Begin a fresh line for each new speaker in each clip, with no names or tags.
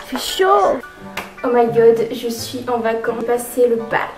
fait chaud. Oh my god, je suis en vacances. J'ai passé le bac.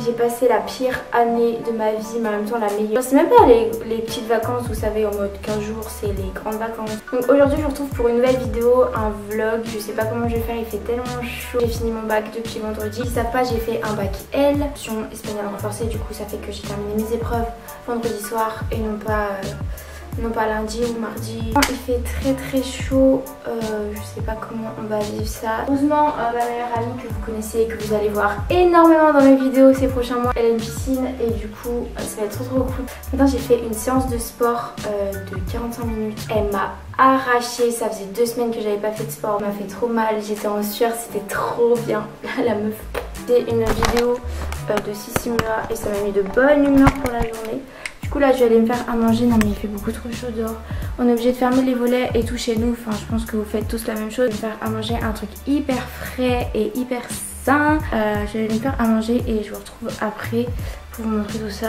J'ai passé la pire année de ma vie, mais en même temps la meilleure. C'est même pas les petites vacances, vous savez, en mode 15 jours, c'est les grandes vacances. Donc aujourd'hui, je vous retrouve pour une nouvelle vidéo, un vlog. Je sais pas comment je vais faire, il fait tellement chaud. J'ai fini mon bac depuis vendredi. Si ça savent pas, j'ai fait un bac L, option espagnol renforcée. Du coup, ça fait que j'ai terminé mes épreuves vendredi soir et non pas lundi ou mardi. Il fait très chaud, je sais pas comment on va vivre ça. Heureusement, ma meilleure amie que vous connaissez et que vous allez voir énormément dans mes vidéos ces prochains mois, elle a une piscine et du coup ça va être trop cool. Maintenant j'ai fait une séance de sport de 45 minutes. Elle m'a arraché, ça faisait 2 semaines que j'avais pas fait de sport, elle m'a fait trop mal, j'étais en sueur, c'était trop bien. La meuf. C'était une vidéo de Sissi Mula et ça m'a mis de bonne humeur pour la journée. Du coup là je vais aller me faire à manger. Non mais il fait beaucoup trop chaud dehors. On est obligé de fermer les volets et tout chez nous. Enfin je pense que vous faites tous la même chose. Je vais me faire à manger un truc hyper frais et hyper sain. Je vais aller me faire à manger et je vous retrouve après pour vous montrer tout ça.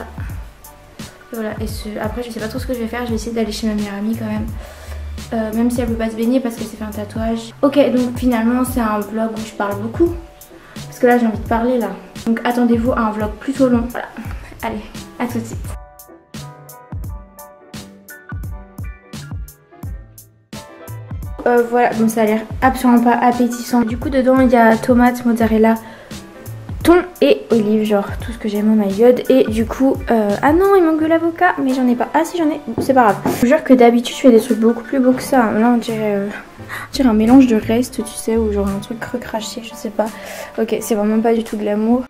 Et voilà, et après je sais pas trop ce que je vais faire. Je vais essayer d'aller chez ma meilleure amie quand même. Même si elle peut pas se baigner parce qu'elle s'est fait un tatouage. Ok, donc finalement c'est un vlog où je parle beaucoup. Parce que là j'ai envie de parler là. Donc attendez-vous à un vlog plutôt long. Voilà, allez, à tout de suite. Voilà, donc ça a l'air absolument pas appétissant. Du coup dedans il y a tomate, mozzarella, thon et olive, genre tout ce que j'aime, oh my god. Et du coup, ah non il manque de l'avocat, mais j'en ai pas. Ah si j'en ai, c'est pas grave. Je vous jure que d'habitude je fais des trucs beaucoup plus beaux que ça. Là on dirait un mélange de reste, tu sais, ou genre un truc recraché, je sais pas. Ok, c'est vraiment pas du tout de l'amour.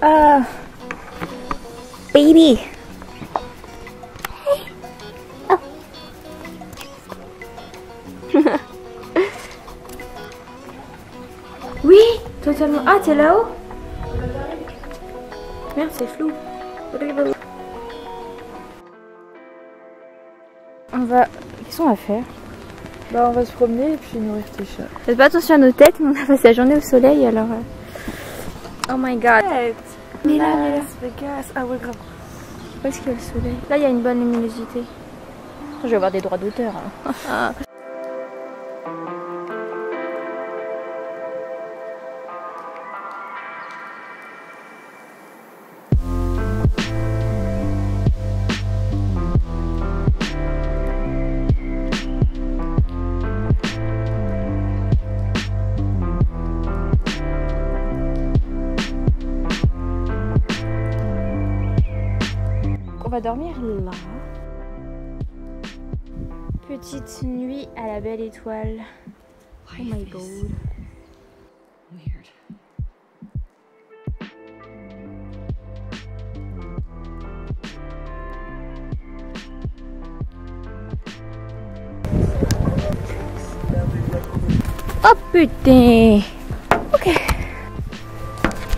Ah, baby. Hey. Oh. Oui, totalement. Ah, t'es là-haut? Merde, c'est flou. On va... Qu'est-ce qu'on va faire?
Bah on va se promener et puis nourrir tes chats.
Faites pas attention à nos têtes, mais on a passé la journée au soleil alors... Oh my god. Mais là,
Vegas. Ah ouais grave.
Où est-ce qu'il y a le soleil? Là il y a une bonne luminosité. Je vais avoir des droits d'auteur. Hein. On va dormir là. Petite nuit à la belle étoile. Oh my god. Weird. Oh putain. Ok.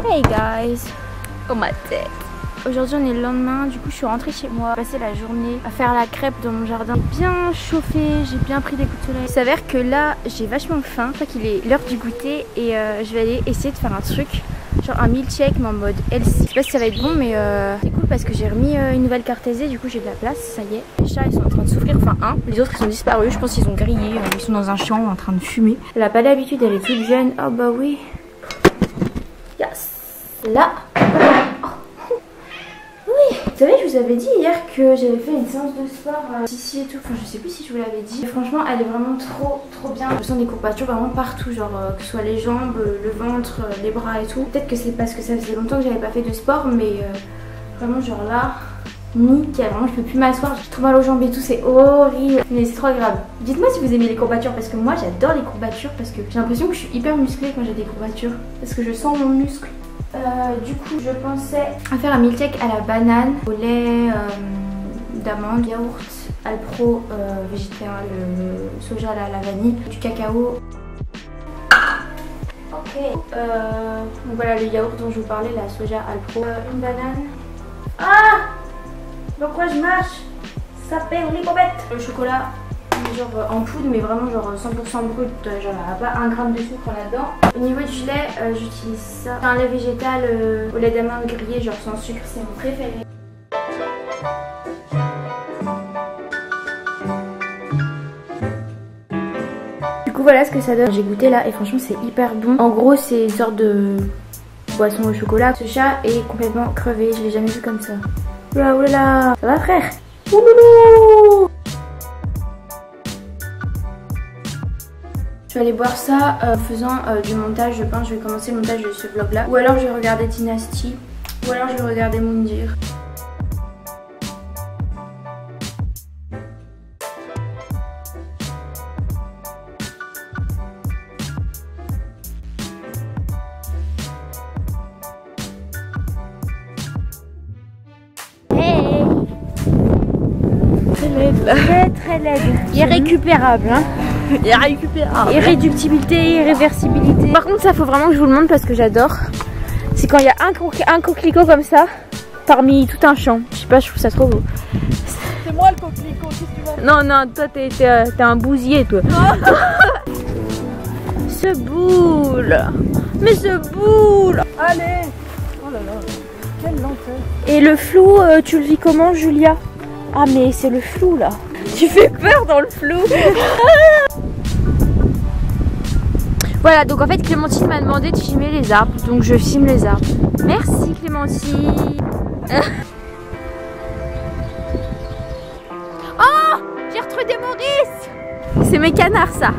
Hey guys. Oh ma tête. Aujourd'hui on est le lendemain, du coup je suis rentrée chez moi, passer la journée à faire la crêpe dans mon jardin. Bien chauffé, j'ai bien pris des coups de soleil. Il s'avère que là j'ai vachement faim, je crois qu'il est l'heure du goûter et je vais aller essayer de faire un truc, genre un milkshake mais en mode healthy. Je sais pas si ça va être bon mais c'est cool parce que j'ai remis une nouvelle carte aisée, du coup j'ai de la place, ça y est. Les chats ils sont en train de souffrir, enfin un, les autres ils sont disparus, je pense qu'ils ont grillé, ils sont dans un champ en train de fumer. Elle a pas l'habitude, elle est toute jeune, oh bah oui. Yes. Là. Vous savez, je vous avais dit hier que j'avais fait une séance de sport ici et tout. Enfin, je sais plus si je vous l'avais dit. Franchement, elle est vraiment trop bien. Je sens des courbatures vraiment partout, genre que ce soit les jambes, le ventre, les bras et tout. Peut-être que c'est parce que ça faisait longtemps que j'avais pas fait de sport, mais vraiment, genre là, nickel. Vraiment, je peux plus m'asseoir. J'ai trop mal aux jambes et tout, c'est horrible. Mais c'est trop grave. Dites-moi si vous aimez les courbatures parce que moi, j'adore les courbatures parce que j'ai l'impression que je suis hyper musclée quand j'ai des courbatures. Parce que je sens mon muscle. Du coup je pensais à faire un milkshake à la banane, au lait d'amande, yaourt Alpro végétarien, le soja à la vanille, du cacao. Ok. Ok. Donc voilà le yaourt dont je vous parlais, la soja Alpro. Une banane. Ah! Pourquoi je marche? Ça perd les popettes. Le chocolat, genre en poudre, mais vraiment genre 100% brut, genre pas 1 gramme de sucre là-dedans. Au niveau du lait, j'utilise ça. C'est un lait végétal au lait d'amande grillé, genre sans sucre, c'est mon préféré. Du coup voilà ce que ça donne. J'ai goûté là et franchement c'est hyper bon. En gros c'est une sorte de boisson au chocolat. Ce chat est complètement crevé, je l'ai jamais vu comme ça. Oula oula, ça va frère? Ouloulou. Je vais aller boire ça en faisant du montage. Je pense que je vais commencer le montage de ce vlog là. Ou alors je vais regarder Dynasty. Ou alors je vais regarder Moundir. Très laide. Irrécupérable hein. Irrécupérable. Irréductibilité, irréversibilité. Par contre ça faut vraiment que je vous le montre parce que j'adore. C'est quand il y a un coquelicot comme ça parmi tout un champ. Je sais pas, je trouve ça trop beau.
C'est moi le coquelicot, qu'est-ce que tu vas?
Non non, toi t'es un bousier toi. Ce boule. Mais ce boule.
Allez. Oh là là, quelle lenteur.
Et le flou, tu le vis comment Julia? Ah mais c'est le flou là. Tu fais peur dans le flou. Voilà, donc en fait Clémentine m'a demandé de filmer les arbres. Donc je filme les arbres. Merci Clémentine. Oh, j'ai retrouvé des Maurice. C'est mes canards ça.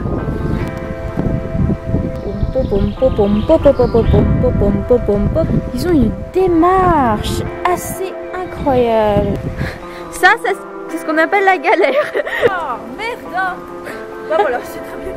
Ils ont une démarche assez incroyable. Ça c'est ce qu'on appelle la galère.
Oh merde. Bah voilà, c'est très bien.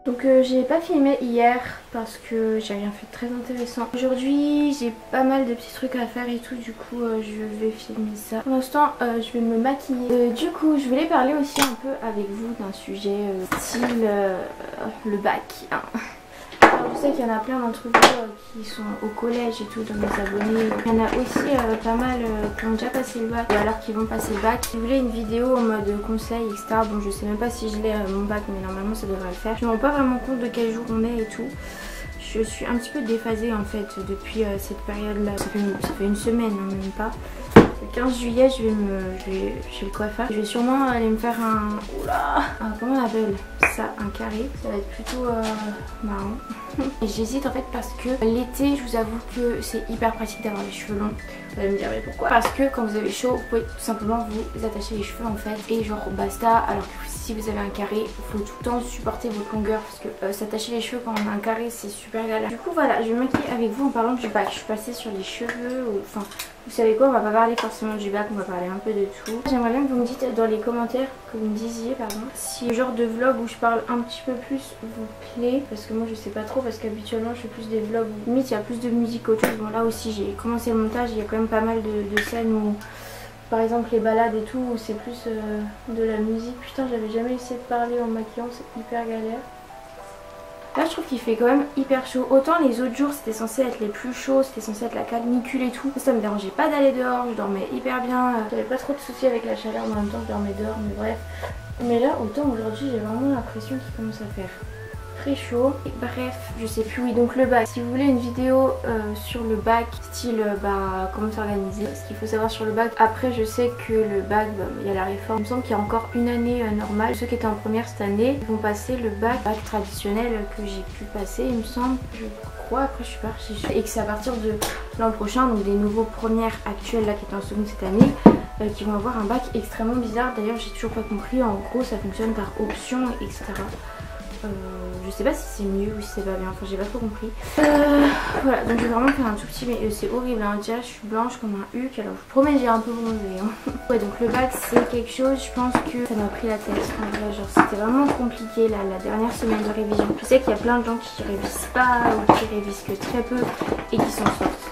Donc j'ai pas filmé hier parce que j'ai rien fait de très intéressant. Aujourd'hui j'ai pas mal de petits trucs à faire et tout, du coup je vais filmer ça. Pour l'instant je vais me maquiller. Du coup je voulais parler aussi un peu avec vous d'un sujet style le bac. Hein. Alors, je sais qu'il y en a plein d'entre vous qui sont au collège et tout, dans mes abonnés. Il y en a aussi pas mal qui ont déjà passé le bac ou alors qui vont passer le bac. Si vous voulez une vidéo en mode conseil, etc. Bon, je sais même pas si je l'ai mon bac, mais normalement ça devrait le faire. Je me rends pas vraiment compte de quel jour on est et tout. Je suis un petit peu déphasée en fait depuis cette période là. Ça fait une semaine, hein, même pas. Le 15 juillet, je vais chez le coiffeur. Je vais sûrement aller me faire comment on appelle ça, un carré. Ça va être plutôt marrant. Et j'hésite en fait parce que l'été, je vous avoue que c'est hyper pratique d'avoir les cheveux longs. Vous allez me dire mais pourquoi? Parce que quand vous avez chaud, vous pouvez tout simplement vous attacher les cheveux en fait et genre basta. Alors que si vous avez un carré, il faut tout le temps supporter votre longueur parce que s'attacher les cheveux quand on a un carré, c'est super galère. Du coup voilà, je vais me maquiller avec vous en parlant du bac. Je suis passée sur les cheveux, enfin vous savez quoi, on va pas parler forcément du bac, on va parler un peu de tout. J'aimerais bien que vous me dites dans les commentaires, que vous me disiez pardon, si le genre de vlog où je parle un petit peu plus vous plaît. Parce que moi je sais pas trop, parce qu'habituellement je fais plus des vlogs où limite il y a plus de musique autre chose. Bon là aussi j'ai commencé le montage, il y a quand même pas mal de scènes où par exemple les balades et tout, où c'est plus de la musique. Putain, j'avais jamais essayé de parler en maquillant, c'est hyper galère. Là je trouve qu'il fait quand même hyper chaud. Autant les autres jours c'était censé être les plus chauds, c'était censé être la canicule et tout. Ça me dérangeait pas d'aller dehors, je dormais hyper bien. J'avais pas trop de soucis avec la chaleur, mais en même temps je dormais dehors, mais bref. Mais là autant aujourd'hui j'ai vraiment l'impression qu'il commence à faire très chaud. Et bref, je sais plus, oui, donc le bac. Si vous voulez une vidéo sur le bac, style comment s'organiser, ce qu'il faut savoir sur le bac. Après je sais que le bac, il y a la réforme. Il me semble qu'il y a encore une année normale. Ceux qui étaient en première cette année vont passer le bac traditionnel que j'ai pu passer, il me semble. Je crois, après je suis pas archi sûre. Et que c'est à partir de l'an prochain, donc des nouveaux premières actuelles là qui étaient en seconde cette année, qui vont avoir un bac extrêmement bizarre. D'ailleurs j'ai toujours pas compris, en gros ça fonctionne par option, etc. Je sais pas si c'est mieux ou si c'est pas bien, enfin j'ai pas trop compris. Voilà, donc je vais vraiment faire un tout petit, mais c'est horrible hein, déjà je suis blanche comme un huc, alors je vous promets j'ai un peu bronzé hein. Ouais, donc le bac c'est quelque chose, je pense que ça m'a pris la tête en vrai, genre c'était vraiment compliqué là, la dernière semaine de révision. Je sais qu'il y a plein de gens qui révisent pas ou qui révisent que très peu et qui s'en sortent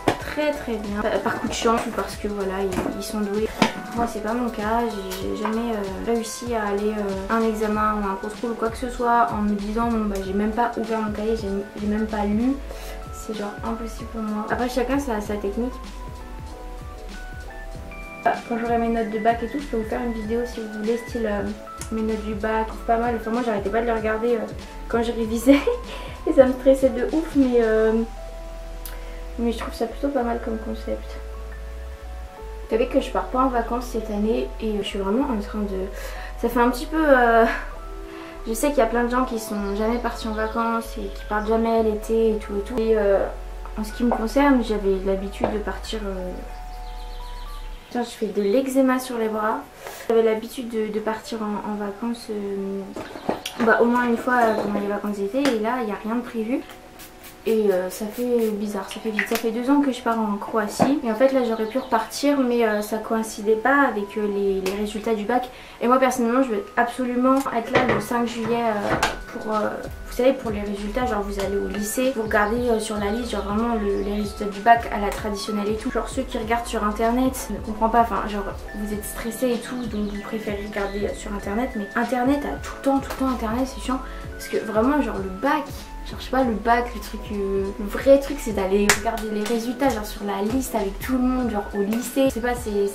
très bien par coup de chance ou parce que voilà ils sont doués. Moi c'est pas mon cas, j'ai jamais réussi à aller à un examen ou à un contrôle ou quoi que ce soit en me disant bon bah j'ai même pas ouvert mon cahier, j'ai même pas lu, c'est genre impossible pour moi. Après chacun sa technique. Quand j'aurai mes notes de bac et tout, je peux vous faire une vidéo si vous voulez, style mes notes du bac, pas mal. Enfin moi j'arrêtais pas de les regarder quand je révisais et ça me stressait de ouf, mais je trouve ça plutôt pas mal comme concept. Vous savez que je pars pas en vacances cette année et je suis vraiment en train de... Ça fait un petit peu... Je sais qu'il y a plein de gens qui sont jamais partis en vacances et qui partent jamais l'été et tout et tout. Et en ce qui me concerne, j'avais l'habitude de partir... Tiens, je fais de l'eczéma sur les bras. J'avais l'habitude de partir en vacances au moins une fois pendant les vacances d'été et là il n'y a rien de prévu. Et ça fait bizarre, ça fait vite. Ça fait 2 ans que je pars en Croatie. Et en fait là j'aurais pu repartir mais ça coïncidait pas avec les résultats du bac. Et moi personnellement je veux absolument être là le 5 juillet pour... vous savez pour les résultats, genre vous allez au lycée, vous regardez sur la liste genre vraiment les résultats du bac à la traditionnelle et tout. Genre ceux qui regardent sur internet, ne comprends pas, enfin genre vous êtes stressé et tout donc vous préférez regarder sur internet. Mais internet a tout le temps internet, c'est chiant. Parce que vraiment genre le bac... Genre je sais pas le bac, le truc, le vrai truc c'est d'aller regarder les résultats genre sur la liste avec tout le monde, genre au lycée. Je sais pas, c'est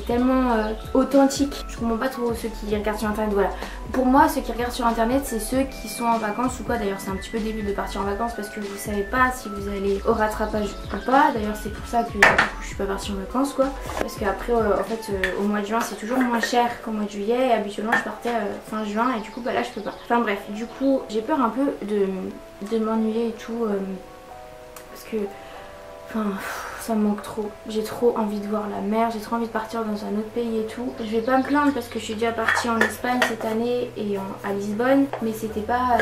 tellement authentique. Je comprends pas trop ceux qui regardent sur internet, voilà. Pour moi ceux qui regardent sur internet c'est ceux qui sont en vacances ou quoi. D'ailleurs c'est un petit peu débile de partir en vacances parce que vous savez pas si vous allez au rattrapage ou pas. D'ailleurs c'est pour ça que du coup, je suis pas partie en vacances quoi. Parce qu'après en fait au mois de juin c'est toujours moins cher qu'au mois de juillet. Et habituellement je partais fin juin et du coup bah là je peux pas. Enfin bref, du coup j'ai peur un peu de m'ennuyer et tout parce que enfin ça me manque trop. J'ai trop envie de voir la mer, j'ai trop envie de partir dans un autre pays et tout. Je vais pas me plaindre parce que je suis déjà partie en Espagne cette année et à Lisbonne, mais c'était pas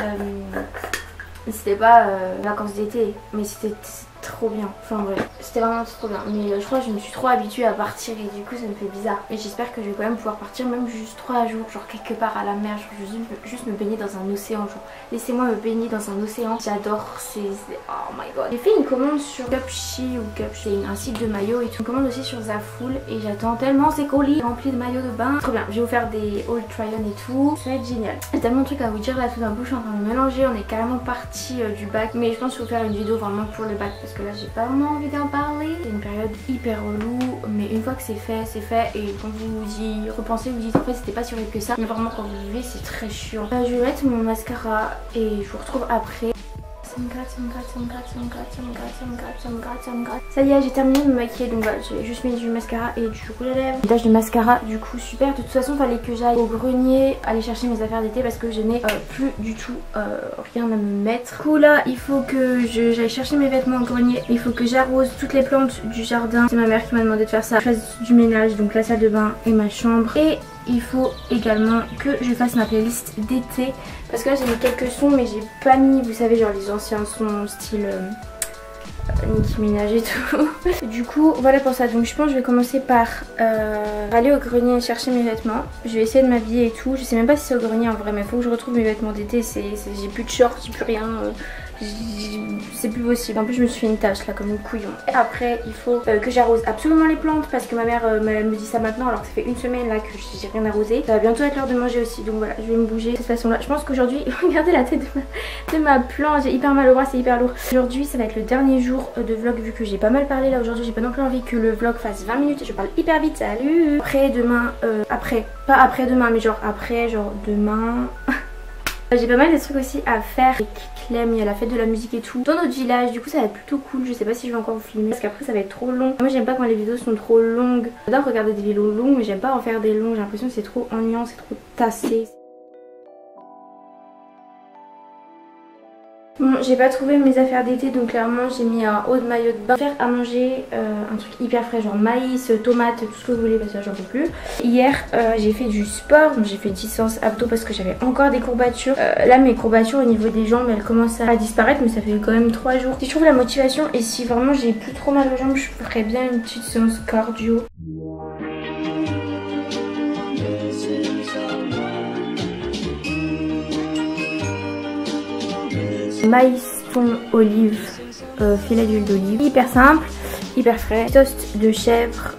vacances d'été, mais c'était trop bien. Enfin bref, c'était vraiment trop bien. Mais je crois que je me suis trop habituée à partir et du coup ça me fait bizarre. Mais j'espère que je vais quand même pouvoir partir même juste 3 jours, genre quelque part à la mer, genre juste me baigner dans un océan, genre laissez-moi me baigner dans un océan. J'adore, c'est oh my god. J'ai fait une commande sur Cupshe ou Cupshe, c'est un site de maillots et tout. Une commande aussi sur Zaful et j'attends tellement ces colis remplis de maillots de bain. Trop bien, je vais vous faire des haul try on et tout. Ça va être génial. Il y a tellement de trucs à vous dire là tout d'un coup, je suis en train de mélanger. On est carrément parti du bac, mais je pense qu'il faut faire une vidéo vraiment pour le bac parce que là j'ai pas vraiment envie d'en parler. C'est une période hyper relou, mais une fois que c'est fait et quand vous y repensez vous dites en fait c'était pas si horrible que ça, mais vraiment quand vous vivez c'est très chiant. Je vais mettre mon mascara et je vous retrouve après. Ça me gratte, ça me gratte, ça me gratte, ça me gratte, ça me gratte, ça me gratte, ça me gratte, ça me gratte. Ça y est, j'ai terminé de me maquiller, donc voilà, j'ai juste mis du mascara et du rouge à lèvres. Tâche de mascara, du coup super. De toute façon, fallait que j'aille au grenier aller chercher mes affaires d'été parce que je n'ai plus du tout rien à me mettre. Du coup là, il faut que j'aille chercher mes vêtements au grenier. Il faut que j'arrose toutes les plantes du jardin. C'est ma mère qui m'a demandé de faire ça. Je fasse du ménage, donc la salle de bain et ma chambre. Et il faut également que je fasse ma playlist d'été parce que là j'ai mis quelques sons mais j'ai pas mis, vous savez, genre les anciens sons style Nicki Minaj et tout. Du coup voilà pour ça, donc je pense que je vais commencer par aller au grenier chercher mes vêtements. Je vais essayer de m'habiller et tout. Je sais même pas si c'est au grenier en vrai, mais il faut que je retrouve mes vêtements d'été. J'ai plus de shorts, j'ai plus rien. C'est plus possible. En plus je me suis fait une tache là comme une couillon. Et après il faut que j'arrose absolument les plantes parce que ma mère me dit ça maintenant alors que ça fait une semaine là que j'ai rien arrosé. Ça va bientôt être l'heure de manger aussi, donc voilà, je vais me bouger de cette façon là. Je pense qu'aujourd'hui, regardez la tête de ma plante, j'ai hyper mal au bras, c'est hyper lourd. Aujourd'hui ça va être le dernier jour de vlog vu que j'ai pas mal parlé là aujourd'hui. J'ai pas non plus envie que le vlog fasse 20 minutes, je parle hyper vite, salut. Après demain, pas après demain mais genre après, genre demain. J'ai pas mal de trucs aussi à faire avec Clem, il y a la fête de la musique et tout dans notre village, du coup ça va être plutôt cool. Je sais pas si je vais encore vous filmer parce qu'après ça va être trop long. Moi j'aime pas quand les vidéos sont trop longues. J'adore regarder des vidéos longues mais j'aime pas en faire des longues, j'ai l'impression que c'est trop ennuyant, c'est trop tassé. Bon, j'ai pas trouvé mes affaires d'été, donc clairement j'ai mis un haut de maillot de bain. Faire à manger un truc hyper frais, genre maïs, tomates, tout ce que vous voulez parce que j'en peux plus. Hier j'ai fait du sport, donc j'ai fait 10 séances abdos parce que j'avais encore des courbatures. Là mes courbatures au niveau des jambes elles commencent à disparaître, mais ça fait quand même 3 jours. Si je trouve la motivation et si vraiment j'ai plus trop mal aux jambes, je ferais bien une petite séance cardio. Maïs, thon, olive, filet d'huile d'olive. Hyper simple, hyper frais. Toast de chèvre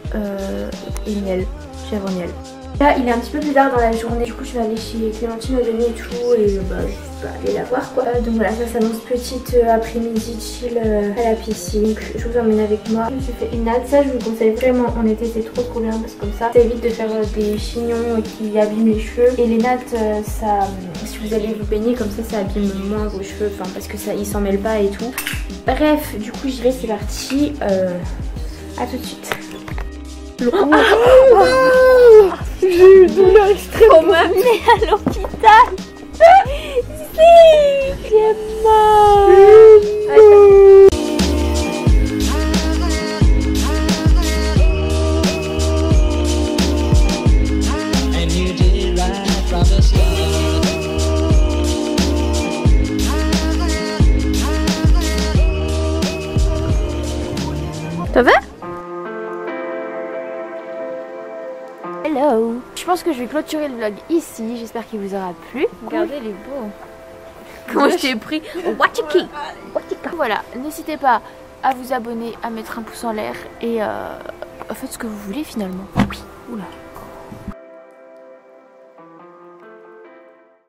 et miel. Chèvre miel. Là il est un petit peu plus tard dans la journée. Du coup je vais aller chez Clémentine au demi et tout. Et je vais aller la voir quoi. Donc voilà, ça s'annonce petite après-midi chill à la piscine. Je vous emmène avec moi. Je me suis fait une natte. Ça je vous conseille vraiment en été, c'est trop bien. Parce que comme ça évite de faire des chignons qui abîment les cheveux. Et les nattes ça, si vous allez vous baigner comme ça abîme moins vos cheveux. Enfin parce que ça ils s'en mêlent pas et tout. Bref, du coup j'y vais, c'est parti. À tout de suite.
J'ai eu douleur extrême. On m'a amené à l'hôpital. Si, j'ai mal.
Ça va? Hello. Je pense que je vais clôturer le vlog ici. J'espère qu'il vous aura plu.
Regardez, il est beau.
Comment je t'ai pris? Watchiki. Voilà, n'hésitez pas à vous abonner, à mettre un pouce en l'air et faites ce que vous voulez finalement. Oui. Oula.